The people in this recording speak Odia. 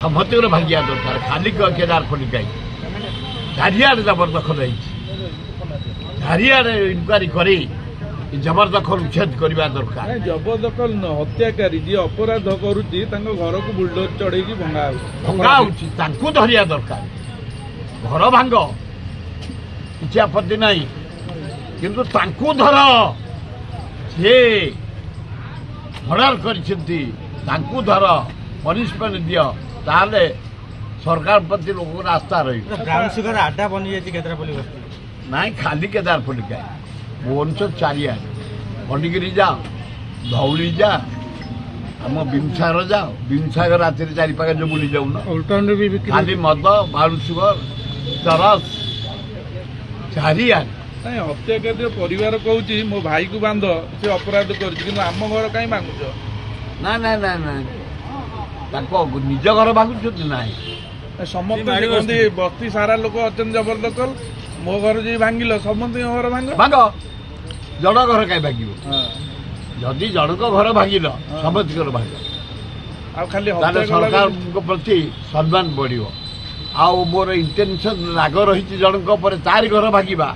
ସମସ୍ତଙ୍କର ଭାଙ୍ଗିବା ଦରକାର। ଖାଲି କେଦାରଖଣ୍ଡି କାହିଁ ଚାରିଆଡ଼େ ଜବରଦଖଲ ହେଇଛି, ଚାରିଆଡ଼େ ଇନକ୍ୱାରି କରି ଜବରଦଖଲ ଉଚ୍ଛେଦ କରିବା ଦରକାର। ଜବରଦଖଲ ନୁହଁ, ହତ୍ୟାକାରୀ ଯିଏ ଅପରାଧ କରୁଛି ତାଙ୍କ ଘରକୁ ବୁଲଡୋଜର ଚଢେଇକି ଭଙ୍ଗା ହଉଛି, ତାଙ୍କୁ ଧରିବା ଦରକାର। ଘର ଭାଙ୍ଗ କିଛି ଆପତ୍ତି ନାହିଁ, କିନ୍ତୁ ତାଙ୍କୁ ଧର। ସିଏ ମର୍ଡର କରିଛନ୍ତି, ତାଙ୍କୁ ଧର, ପନିଶମେଣ୍ଟ ଦିଅ, ତାହେଲେ ସରକାର ପ୍ରତି ଲୋକଙ୍କର ଆସ୍ଥା ରହିବ। ବ୍ରାଉନ ସୁଗର ଆଡ୍ଡା ବନିଯାଇଛି କେନ୍ଦ୍ରାପଲ୍ଲୀ ବସ୍ତି। ନାଇଁ ଖାଲି କେଦାରଖଣ୍ଡି କାହିଁ, ଭୁବନେଶ୍ୱର ଚାରିଆଡ଼େ ଖଣ୍ଡଗିରି ଯାଅ, ଧଉଳି ଯା, ଆମ ବିମସାଗର ଯାଅ। ବିମସାଗର ରାତିରେ ଚାରିପାଖେ ଯୋଉ ବୁଲି ଯାଉନ, ଖାଲି ମଦ, ବ୍ରାଉନ ସୁଗର, ଚରସ ଚାରିଆଡ଼େ। ନାଇଁ ହତ୍ୟାକାରୀର ପରିବାର କହୁଛି ମୋ ଭାଇକୁ ବାନ୍ଧ, ସେ ଅପରାଧ କରୁଛି, କିନ୍ତୁ ଆମ ଘର କାହିଁ ଭାଙ୍ଗୁଛ? ନାଇଁ ନାଇଁ ନାଇଁ ନାଇଁ, ତାଙ୍କ ନିଜ ଘର ଭାଙ୍ଗୁଛନ୍ତି ନାହିଁ। ସମସ୍ତେ କହନ୍ତି ବସ୍ତି ସାରା ଲୋକ ଅଛନ୍ତି ଜବରଦଖଲ, ମୋ ଘର ଯିଏ ଭାଙ୍ଗିଲ ସମସ୍ତଙ୍କ ଘର ଭାଙ୍ଗ। ଜଣ ଘର କାହିଁ ଭାଙ୍ଗିବ? ଯଦି ଜଣଙ୍କ ଘର ଭାଙ୍ଗିଲ ସମସ୍ତଙ୍କର ଭାଙ୍ଗ, ଆଉ ଖାଲି ତାହେଲେ ସରକାରଙ୍କ ପ୍ରତି ସମ୍ମାନ ବଢିବ। ଆଉ ମୋର ଇଣ୍ଟେନସନ ରାଗ ରହିଛି ଜଣଙ୍କ ଉପରେ, ତାରି ଘର ଭାଙ୍ଗିବା।